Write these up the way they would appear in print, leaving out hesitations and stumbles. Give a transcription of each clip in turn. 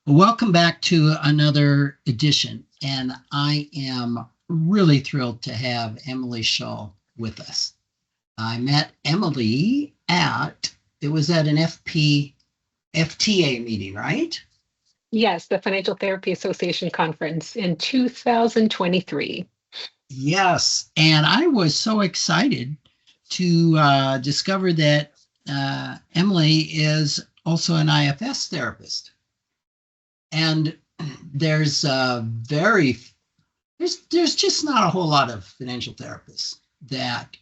Welcome back to another edition, and I am really thrilled to have Emily Shull with us. I met Emily it was at an FTA meeting, right? Yes, the Financial Therapy Association conference in 2023. Yes, and I was so excited to discover that Emily is also an IFS therapist. And there's very there's just not a whole lot of financial therapists that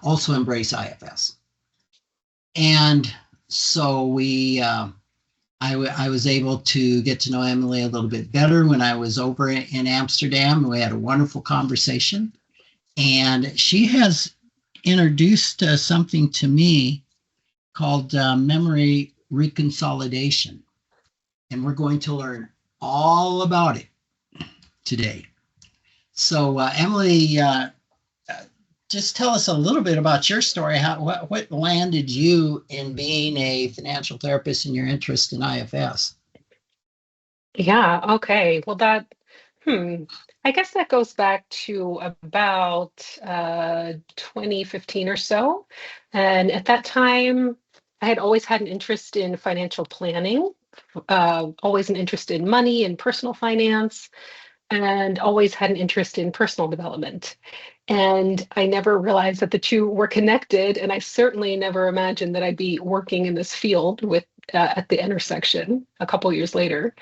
also embrace IFS. And so I was able to get to know Emily a little bit better when I was over in Amsterdam. We had a wonderful conversation, and she has introduced something to me called memory reconsolidation, and we're going to learn all about it today. So, Emily, just tell us a little bit about your story. What landed you in being a financial therapist and your interest in IFS? Yeah, okay. Hmm, I guess that goes back to about 2015 or so. And at that time, I had always had an interest in financial planning, always an interest in money and personal finance, and always had an interest in personal development. And I never realized that the two were connected. And I certainly never imagined that I'd be working in this field with at the intersection a couple years later.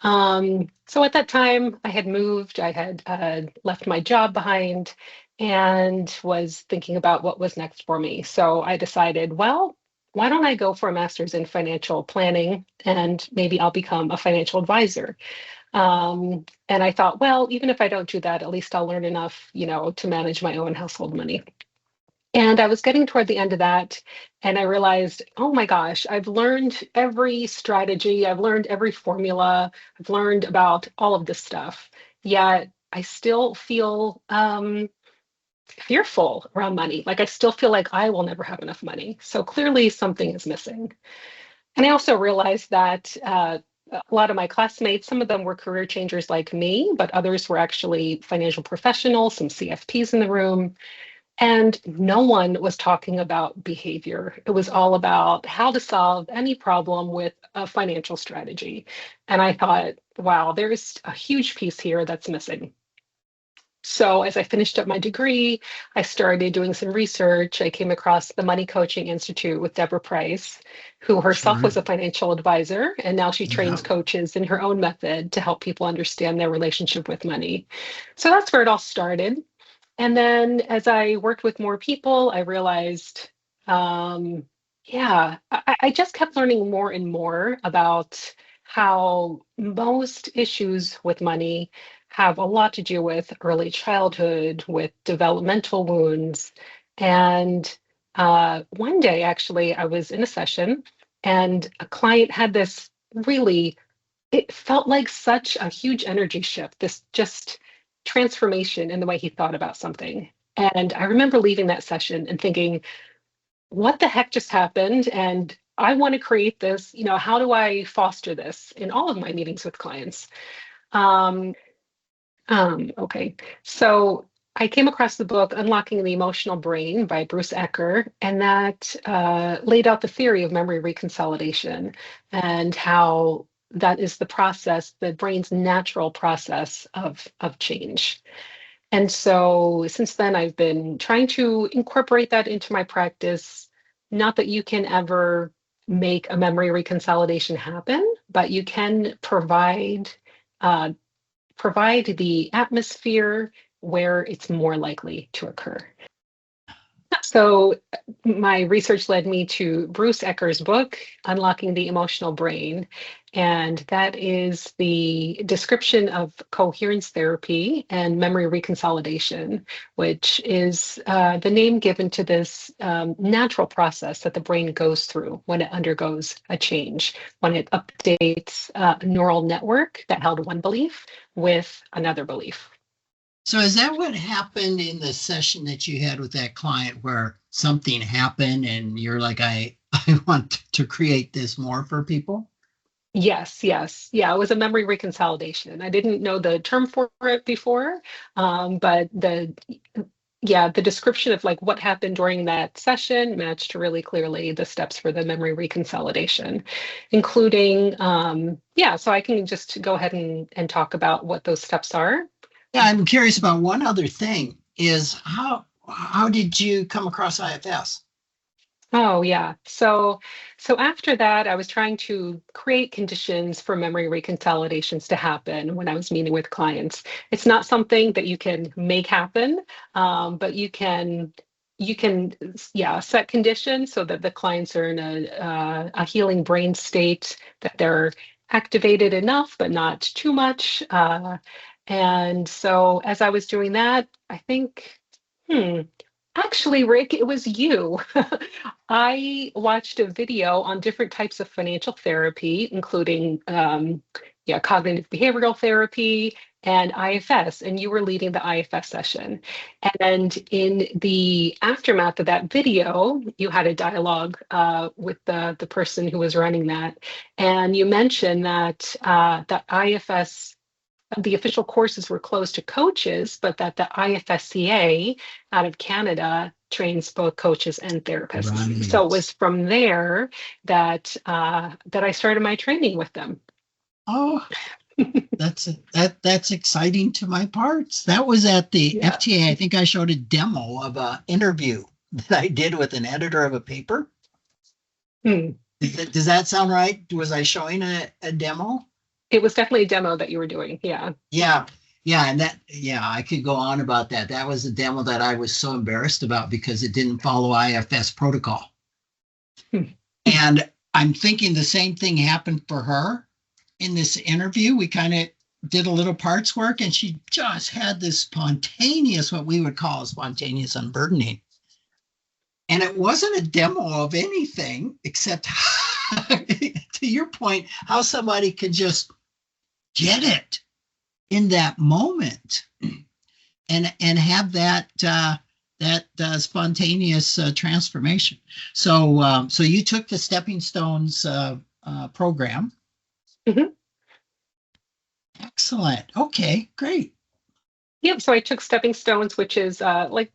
So at that time, I had moved, I had left my job behind and was thinking about what was next for me. So I decided, well, why don't I go for a master's in financial planning and maybe I'll become a financial advisor. And I thought, well, even if I don't do that, at least I'll learn enough, to manage my own household money. And I was getting toward the end of that, and I realized, oh my gosh, I've learned every strategy, I've learned every formula, I've learned about all of this stuff. Yet I still feel fearful around money. Like I still feel like I will never have enough money. So clearly something is missing. And I also realized that a lot of my classmates, some of them were career changers like me, but others were actually financial professionals, some CFPs in the room. And no one was talking about behavior. It was all about how to solve any problem with a financial strategy. And I thought, wow, there's a huge piece here that's missing. So as I finished up my degree, I started doing some research. I came across the Money Coaching Institute with Deborah Price, who herself Sure. was a financial advisor, and now she trains Yeah. coaches in her own method to help people understand their relationship with money. So that's where it all started. And then as I worked with more people, I realized, um, yeah, I just kept learning more and more about how most issues with money have a lot to do with early childhood, with developmental wounds. And one day, actually, I was in a session and a client had this really, it felt like such a huge energy shift, this just transformation in the way he thought about something. And I remember leaving that session and thinking, what the heck just happened? And I want to create this, how do I foster this in all of my meetings with clients? Um, okay. So I came across the book Unlocking the Emotional Brain by Bruce Ecker, and that laid out the theory of memory reconsolidation and how that is the process, the brain's natural process of change. And so since then, I've been trying to incorporate that into my practice. Not that you can ever make a memory reconsolidation happen, but you can uh, provide the atmosphere where it's more likely to occur. So my research led me to Bruce Ecker's book, Unlocking the Emotional Brain. And that is the description of coherence therapy and memory reconsolidation, which is the name given to this natural process that the brain goes through when it undergoes a change, when it updates a neural network that held one belief with another belief. So, is that what happened in the session that you had with that client where something happened and you're like, I want to create this more for people? Yes, yes. Yeah, it was a memory reconsolidation. I didn't know the term for it before, but the description of like what happened during that session matched really clearly the steps for the memory reconsolidation, including, so I can just go ahead and talk about what those steps are. Yeah, I'm curious about one other thing is how did you come across IFS? Oh yeah. So after that, I was trying to create conditions for memory reconsolidations to happen when I was meeting with clients. It's not something that you can make happen, but you can set conditions so that the clients are in a healing brain state, that they're activated enough but not too much. And so as I was doing that, I think, hmm. Actually, Rick, it was you. I watched a video on different types of financial therapy, including cognitive behavioral therapy and IFS, and you were leading the IFS session. And in the aftermath of that video, you had a dialogue with the person who was running that, and you mentioned that that IFS, the official courses were closed to coaches, but that the IFSCA out of Canada trains both coaches and therapists. So it Right. was from there that that I started my training with them. Oh, that's exciting to my parts. That was at the Yeah. FTA. I think I showed a demo of an interview that I did with an editor of a paper. Hmm. Does that sound right? Was I showing a demo? It was definitely a demo that you were doing. Yeah. Yeah. Yeah, and I could go on about that. That was a demo that I was so embarrassed about because it didn't follow IFS protocol. Hmm. And I'm thinking the same thing happened for her in this interview. We kind of did a little parts work, and she just had this spontaneous, what we would call a spontaneous unburdening. And it wasn't a demo of anything except, to your point, how somebody can just get it in that moment and have that spontaneous transformation. So you took the Stepping Stones program. Mhm. Excellent. Okay, great. Yep. So I took Stepping Stones, which is like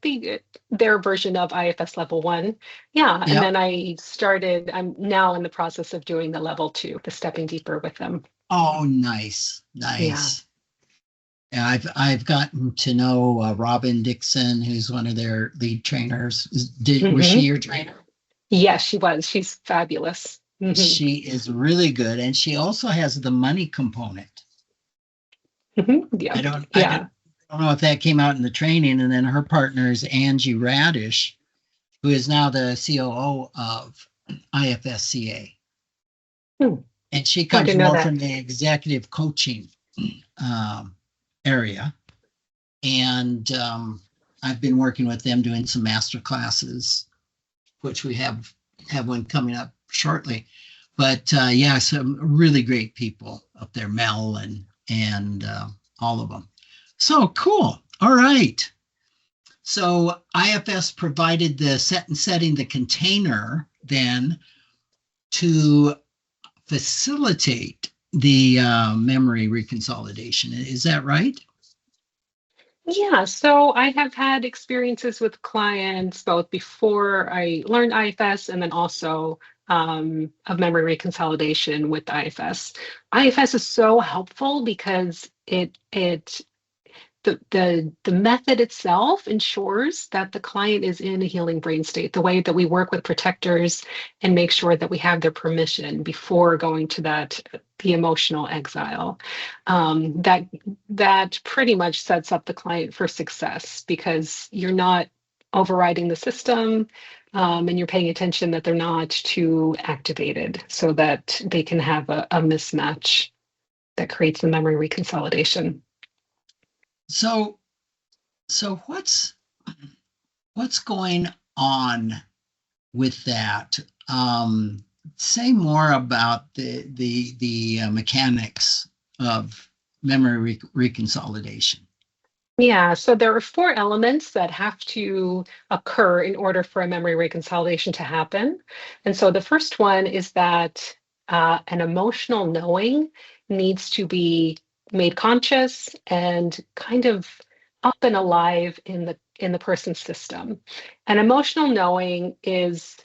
their version of IFS level one. Yeah. And Yep. then I'm now in the process of doing the level two, the stepping deeper with them. Oh, nice, Yeah. nice. Yeah, I've gotten to know Robin Dixon, who's one of their lead trainers. Was she Hmm. your trainer? Yes, she was. She's fabulous. She is really good, and she also has the money component. Yeah. I Yeah. don't know if that came out in the training. And then her partner is Angie Radish, who is now the COO of IFSCA, Hmm. and she Oh, I comes didn't know more that. from the executive coaching um, area. And I've been working with them doing some master classes, which we have one coming up shortly. But yeah, some really great people up there, Mel and all of them. So cool. All right. So IFS provided the setting the container then to facilitate the memory reconsolidation. Is that right? Yeah, so I have had experiences with clients both before I learned IFS and then also of memory reconsolidation with IFS. IFS is so helpful because the method itself ensures that the client is in a healing brain state. The way that we work with protectors and make sure that we have their permission before going to the emotional exile. That pretty much sets up the client for success because you're not overriding the system, and you're paying attention that they're not too activated so that they can have a mismatch that creates the memory reconsolidation. So what's going on with that? Say more about the mechanics of memory reconsolidation. Yeah, so there are four elements that have to occur in order for a memory reconsolidation to happen. And so the first one is that an emotional knowing needs to be made conscious and kind of up and alive in the person's system. An emotional knowing is,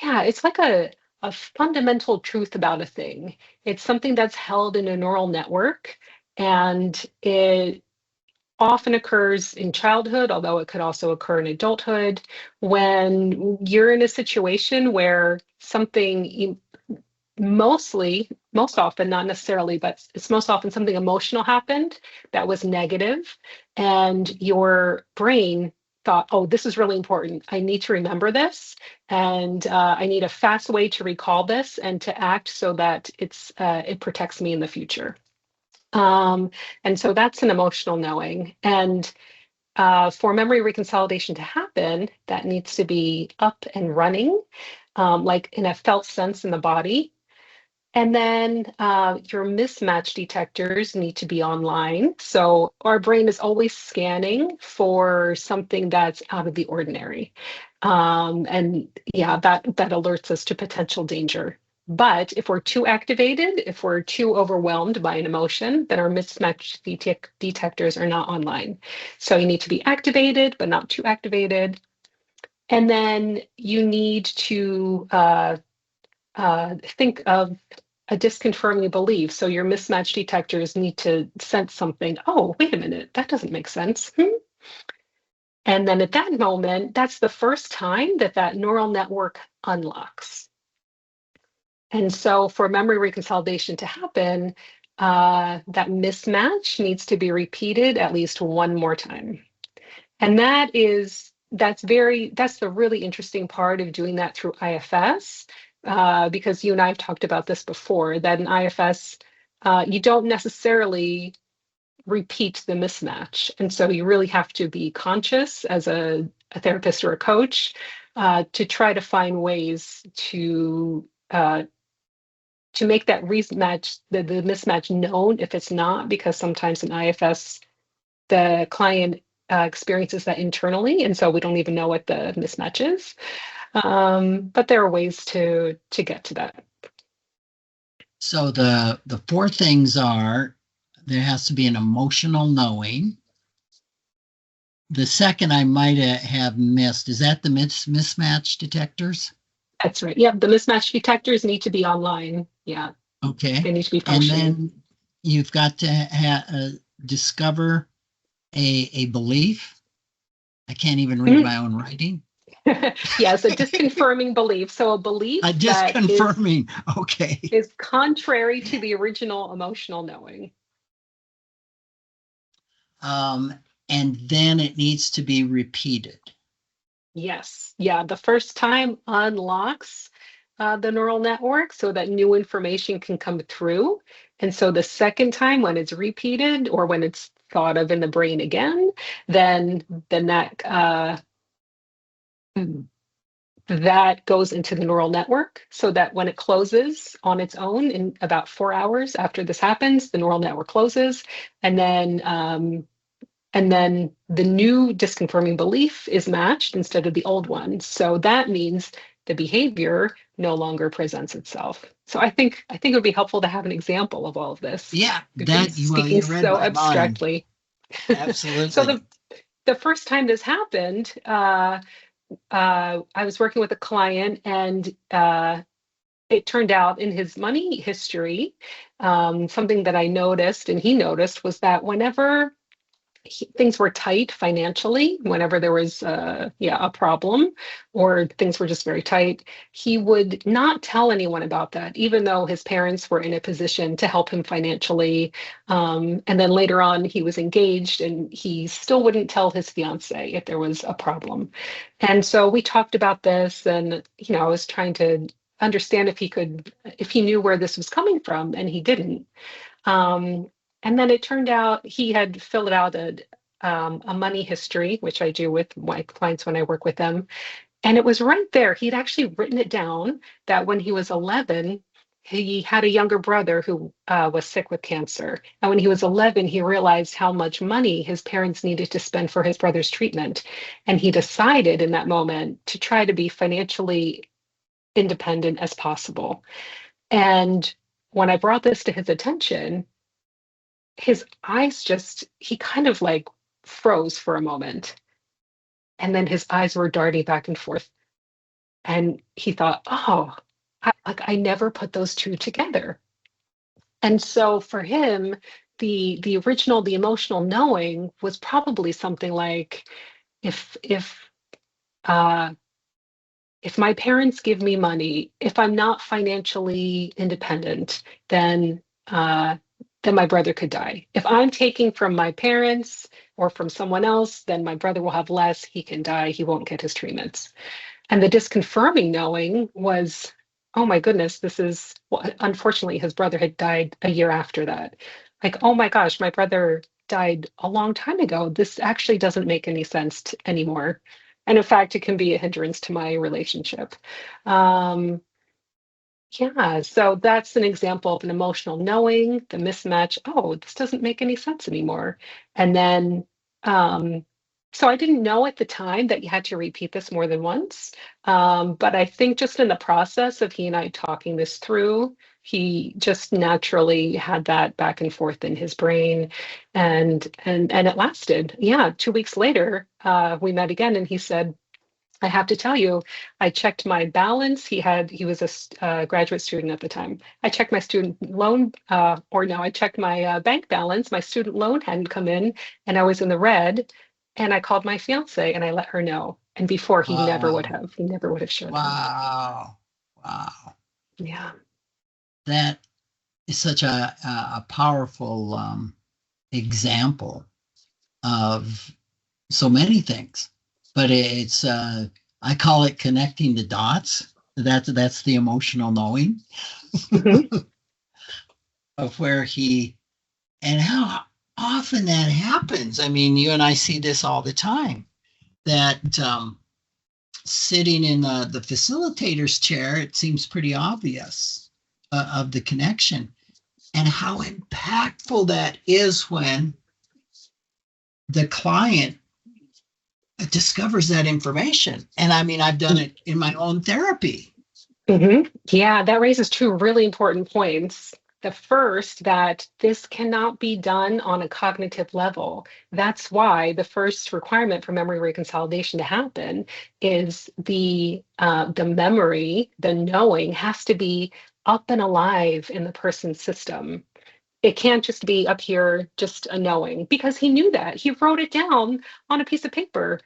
yeah, it's like a fundamental truth about a thing. It's something that's held in a neural network, and it often occurs in childhood, although it could also occur in adulthood, when you're in a situation where something most often, not necessarily, but it's most often something emotional happened that was negative, and your brain thought, oh, this is really important. I need to remember this, and I need a fast way to recall this and to act so that it protects me in the future. And so that's an emotional knowing. And for memory reconsolidation to happen, that needs to be up and running, like in a felt sense in the body. And then your mismatch detectors need to be online. So our brain is always scanning for something that's out of the ordinary. And yeah, that alerts us to potential danger. But if we're too activated, if we're too overwhelmed by an emotion, then our mismatch detectors are not online. So you need to be activated, but not too activated. And then you need to think of a disconfirming belief. So your mismatch detectors need to sense something. Oh, wait a minute, that doesn't make sense. And then at that moment, that's the first time that that neural network unlocks. And so for memory reconsolidation to happen, that mismatch needs to be repeated at least one more time. And that's the really interesting part of doing that through IFS, because you and I have talked about this before, that in IFS, you don't necessarily repeat the mismatch. And so you really have to be conscious as a therapist or a coach to try to find ways to make that mismatch, the mismatch known if it's not, because sometimes in IFS, the client experiences that internally, and so we don't even know what the mismatch is. But there are ways to get to that. So the four things are, there has to be an emotional knowing. The second I might have missed, is that the mismatch detectors? That's right. Yeah, the mismatch detectors need to be online. Yeah. Okay. They need to be And functioning. then you've got to discover a belief. I can't even read my own writing. Yes, a disconfirming belief. So a belief A disconfirming. Okay. is contrary to the original emotional knowing. And then it needs to be repeated. Yes. Yeah. The first time unlocks the neural network so that new information can come through. And so the second time, when it's repeated or when it's thought of in the brain again, then that goes into the neural network, so that when it closes on its own in about 4 hours after this happens, the neural network closes, and then the new disconfirming belief is matched instead of the old one. So that means the behavior no longer presents itself. So I think it would be helpful to have an example of all of this. Yeah, We've been speaking you read so my mind. abstractly. So Absolutely. the first time this happened, I was working with a client, and it turned out in his money history, something that I noticed and he noticed was that whenever things were tight financially, whenever there was a problem or things were just very tight, he would not tell anyone about that, even though his parents were in a position to help him financially. And then later on, he was engaged and he still wouldn't tell his fiance if there was a problem. And so we talked about this, and I was trying to understand if he knew where this was coming from, and he didn't. Um, and then it turned out he had filled out a money history, which I do with my clients when I work with them. And it was right there. He'd actually written it down that when he was 11, he had a younger brother who was sick with cancer. And when he was 11, he realized how much money his parents needed to spend for his brother's treatment. And he decided in that moment to try to be financially independent as possible. And when I brought this to his attention, his eyes he kind of like froze for a moment. And then his eyes were darting back and forth. And he thought, oh, I never put those two together. And so for him, the emotional knowing was probably something like, if if uh, if my parents give me money, if I'm not financially independent, then uh, then my brother could die. If I'm taking from my parents or from someone else, then my brother will have less. He can die. He won't get his treatments. And the disconfirming knowing was, oh my goodness, this is, well, unfortunately, his brother had died a year after that. Like, oh my gosh, my brother died a long time ago. This actually doesn't make any sense anymore. And in fact, it can be a hindrance to my relationship. Um, yeah, so that's an example of an emotional knowing, the mismatch. Oh, this doesn't make any sense anymore. And then, um, so I didn't know at the time that you had to repeat this more than once. But I think just in the process of he and I talking this through, he just naturally had that back and forth in his brain. And it lasted. Yeah, 2 weeks later, we met again and he said, I have to tell you, I checked my balance. He was a graduate student at the time. I checked my student loan, or no, I checked my bank balance. My student loan hadn't come in, and I was in the red. And I called my fiance and I let her know. And before he never would Wow. have, he never would have shared that. Wow. Wow. Yeah. That is such a powerful example of so many things. But it's I call it connecting the dots. That's the emotional knowing Mhm. of where he and how often that happens. I mean, you and I see this all the time. That sitting in the facilitator's chair, it seems pretty obvious of the connection and how impactful that is when the client discovers that information. And I mean, I've done it in my own therapy. Yeah, that raises two really important points. The first, that this cannot be done on a cognitive level. That's why the first requirement for memory reconsolidation to happen is the memory, the knowing has to be up and alive in the person's system. It can't just be up here, just a knowing, because he knew that. He wrote it down on a piece of paper.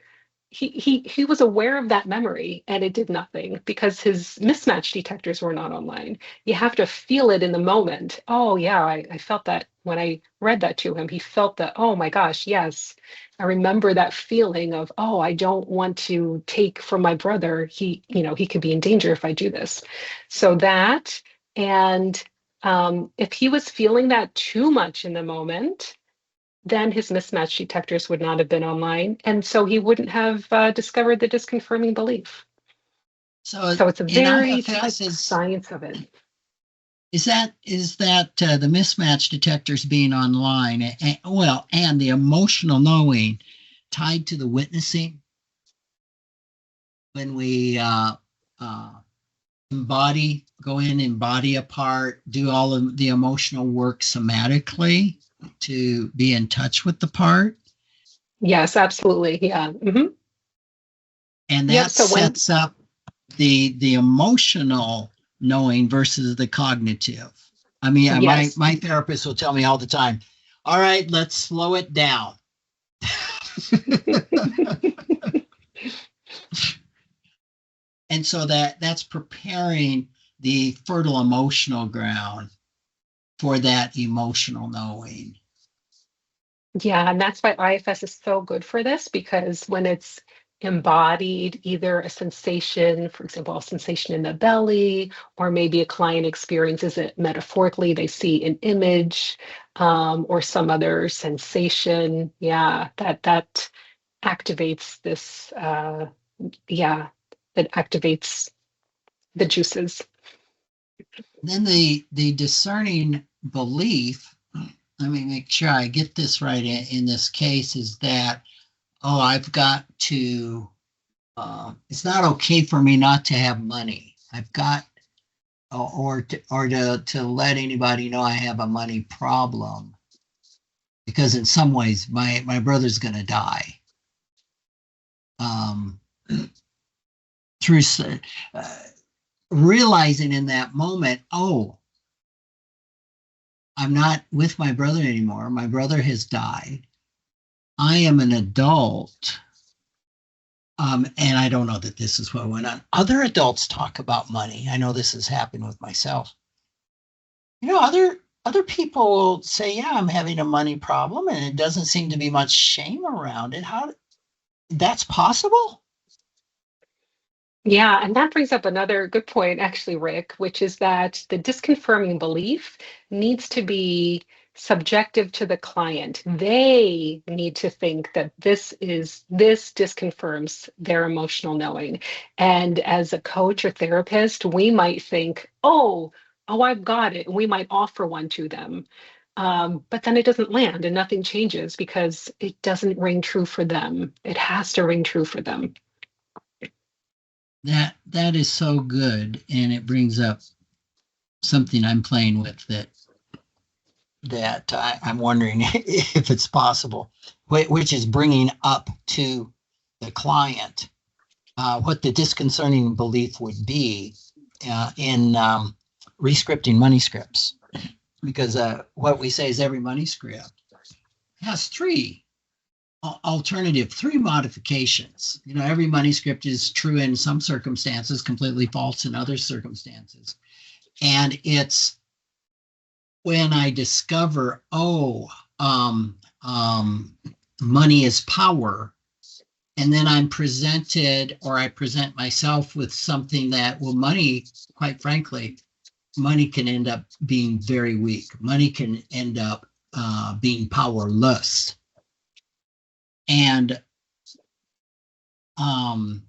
He was aware of that memory and it did nothing because his mismatch detectors were not online. You have to feel it in the moment. Oh yeah, I felt that when I read that to him. He felt that, oh my gosh, yes. I remember that feeling of, oh, I don't want to take from my brother. He could be in danger if I do this. So that, and if he was feeling that too much in the moment, then his mismatch detectors would not have been online. And so he wouldn't have discovered the disconfirming belief. So So it's a in very, it's like IFS science of it. is that the mismatch detectors being online and the emotional knowing tied to the witnessing when we uh, go in, embody a part, do all of the emotional work somatically to be in touch with the part. Yes, absolutely. Yeah. And Yep. that So when, sets up the emotional knowing versus the cognitive. I mean, my yes. my therapist will tell me all the time, all right, let's slow it down. And so that's preparing the fertile emotional ground for that emotional knowing. Yeah, and that's why IFS is so good for this, because when it's embodied, either a sensation, for example, a sensation in the belly, or maybe a client experiences it metaphorically, they see an image, or some other sensation. Yeah, that activates this, yeah, it activates the juices. Then the discerning belief, let me make sure I get this right in this case, is that, oh, I've got to, it's not okay for me not to have money. I've got, or to let anybody know I have a money problem, because in some ways my brother's going to die. Um, through uh, realizing in that moment, oh, I'm not with my brother anymore. My brother has died. I am an adult. And I don't know that this is what went on. Other adults talk about money. I know this has happened with myself. Other people will say, yeah, I'm having a money problem, and it doesn't seem to be much shame around it. How that's possible? Yeah, and that brings up another good point, actually, Rick, which is that the disconfirming belief needs to be subjective to the client. They need to think that this disconfirms their emotional knowing. And as a coach or therapist, we might think, oh, I've got it. And we might offer one to them. But then it doesn't land and nothing changes because it doesn't ring true for them. It has to ring true for them. That is so good, and it brings up something I'm playing with that I'm wondering if it's possible, which is bringing up to the client what the disconcerting belief would be in rescripting money scripts, because what we say is every money script has three modifications. Every money script is true in some circumstances, completely false in other circumstances. And it's when I discover, money is power, and then I'm presented, or I present myself with something that, well, money, quite frankly, money can end up being very weak. Money can end up being powerless. And to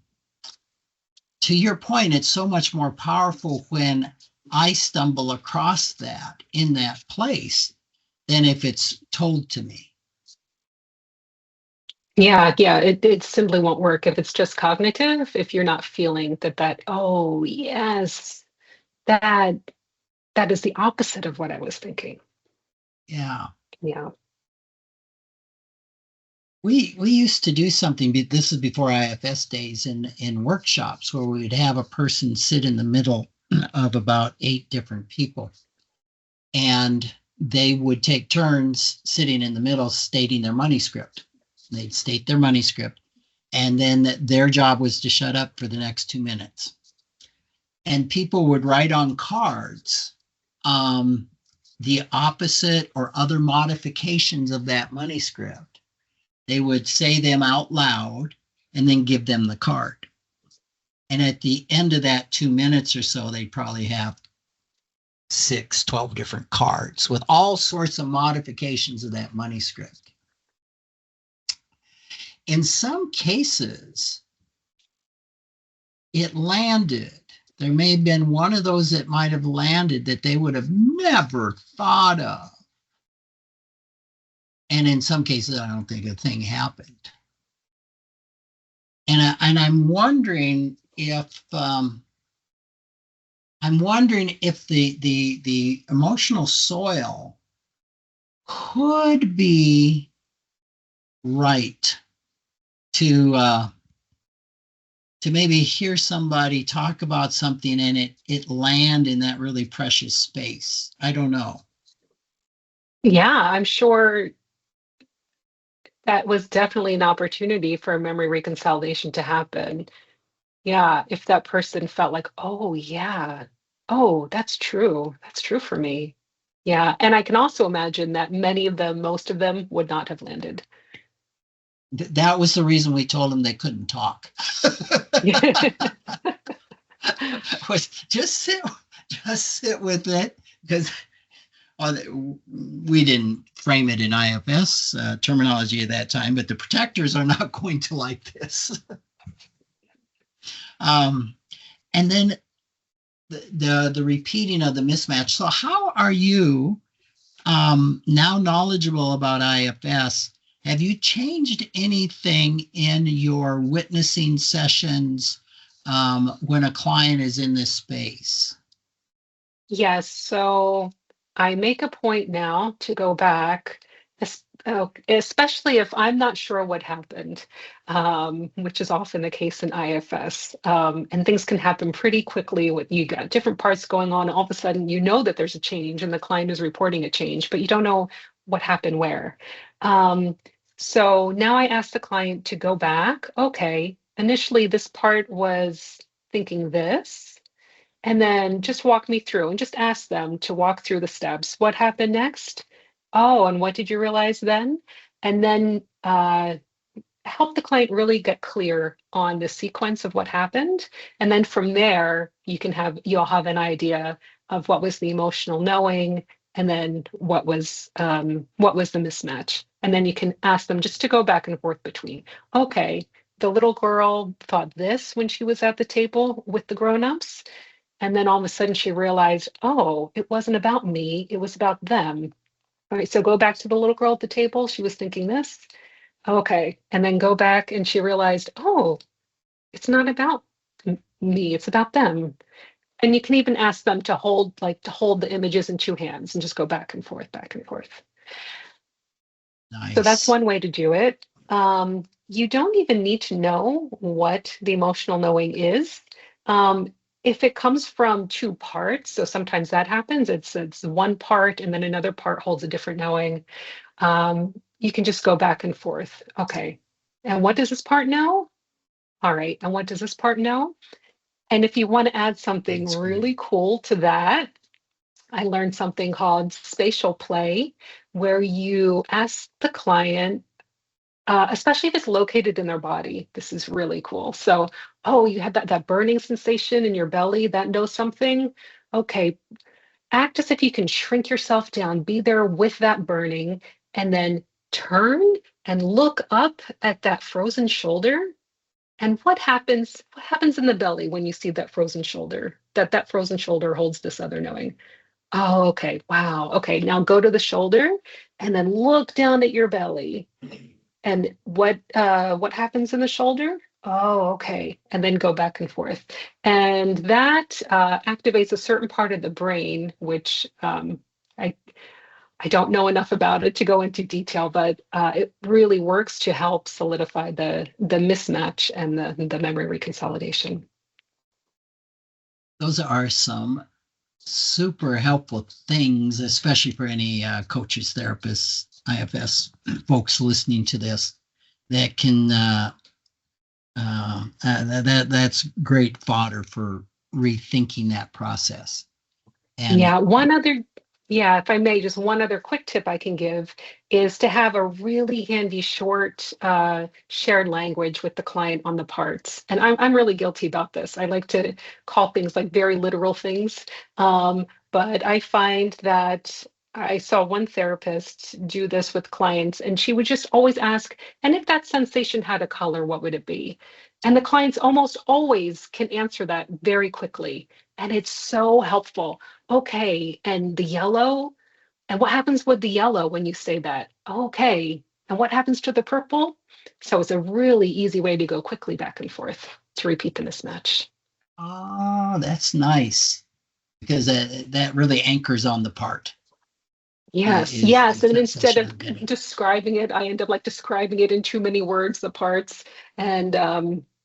your point, it's so much more powerful when I stumble across that in that place than if it's told to me. Yeah, it simply won't work if it's just cognitive, if you're not feeling oh yes, that that is the opposite of what I was thinking. Yeah. Yeah. We used to do something, but this is before IFS days, in workshops where we would have a person sit in the middle of about 8 different people. And they would take turns sitting in the middle, stating their money script. They'd state their money script, and then their job was to shut up for the next 2 minutes. And people would write on cards the opposite or other modifications of that money script. They would say them out loud and then give them the card. And at the end of that 2 minutes or so, they'd probably have 12 different cards with all sorts of modifications of that money script. In some cases, it landed. There may have been one of those that might have landed that they would have never thought of. And in some cases, I don't think a thing happened. And I'm wondering if the emotional soil could be right to maybe hear somebody talk about something and it land in that really precious space. I don't know. Yeah, I'm sure that was definitely an opportunity for a memory reconciliation to happen. Yeah, if that person felt like, oh yeah, oh, that's true. That's true for me. Yeah, and I can also imagine that many of them, most of them would not have landed. That was the reason we told them they couldn't talk. Was just sit with it, because we didn't frame it in IFS terminology at that time, but the protectors are not going to like this. And then the repeating of the mismatch. So how are you now knowledgeable about IFS? Have you changed anything in your witnessing sessions when a client is in this space? Yes, so I make a point now to go back, especially if I'm not sure what happened, which is often the case in IFS. And things can happen pretty quickly with you got different parts going on. All of a sudden, you know that there's a change and the client is reporting a change, but you don't know what happened where. Um, so now I ask the client to go back. Okay, initially this part was thinking this. And then just walk me through and just ask them to walk through the steps. What happened next? Oh, and what did you realize then? And then help the client really get clear on the sequence of what happened. And then from there, you'll have an idea of what was the emotional knowing, and then what was the mismatch. And then you can ask them just to go back and forth between, okay, the little girl thought this when she was at the table with the grown-ups. And then all of a sudden she realized, oh, it wasn't about me, it was about them. All right, so go back to the little girl at the table. She was thinking this. Okay. And then go back and she realized, oh, it's not about me, it's about them. And you can even ask them to hold the images in two hands and just go back and forth, back and forth. So that's Nice. one way to do it. You don't even need to know what the emotional knowing is. Um, if it comes from two parts, so sometimes that happens, it's one part and then another part holds a different knowing. You can just go back and forth. Okay. And what does this part know? All right. And what does this part know? And if you want to add something That's great. really cool to that, I learned something called spatial play, where you ask the client, especially if it's located in their body. This is really cool. So, oh, you had that burning sensation in your belly, that knows something. Okay, act as if you can shrink yourself down, be there with that burning, and then turn and look up at that frozen shoulder. And what happens in the belly when you see that frozen shoulder? That frozen shoulder holds this other knowing. Oh, okay. Wow. Okay. Now go to the shoulder and then look down at your belly. And what happens in the shoulder? Oh, okay. And then go back and forth. And that activates a certain part of the brain, which I I don't know enough about it to go into detail, but it really works to help solidify the mismatch and the memory reconsolidation. Those are some super helpful things, especially for any coaches, therapists, IFS folks listening to this that can that's great fodder for rethinking that process. And Yeah, yeah, if I may, just one other quick tip I can give is to have a really handy short shared language with the client on the parts. And I'm really guilty about this. I like to call things like very literal things. But I find that I saw one therapist do this with clients, and she would just always ask, and if that sensation had a color, what would it be? And the clients almost always can answer that very quickly. And it's so helpful. Okay, and the yellow? And what happens with the yellow when you say that? Okay, and what happens to the purple? So it's a really easy way to go quickly back and forth to repeat the mismatch. oh, that's nice because that really anchors on the part. Yes, Is the yes. And instead sensation of I'm getting. describing it, I end up like describing it in too many words, the parts. And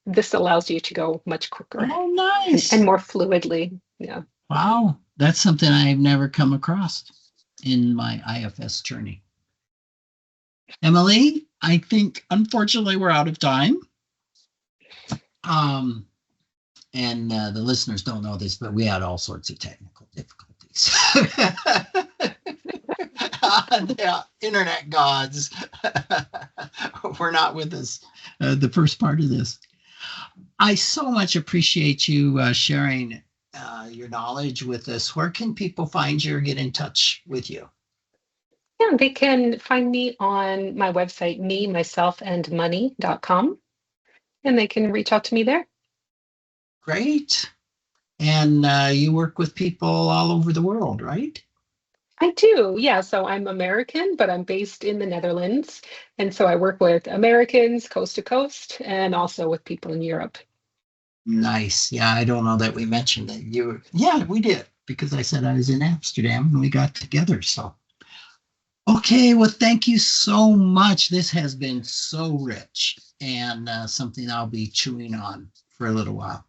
this allows you to go much quicker Oh, and nice. more fluidly. Yeah. Wow, that's something I've never come across in my IFS journey. Emily, I think unfortunately we're out of time. Um, and the listeners don't know this, but we had all sorts of technical difficulties. The internet gods were not with us the first part of this. I so much appreciate you sharing your knowledge with us. Where can people find you or get in touch with you? Yeah, they can find me on my website, me, myself, and money.com, and they can reach out to me there. Great. And you work with people all over the world, right? I do, yeah. So I'm American, but I'm based in the Netherlands. And so I work with Americans coast to coast and also with people in Europe. Nice. Yeah, I don't know that we mentioned that you. Yeah, we did. because I said I was in Amsterdam and we got together. So, okay, well, thank you so much. This has been so rich and something I'll be chewing on for a little while.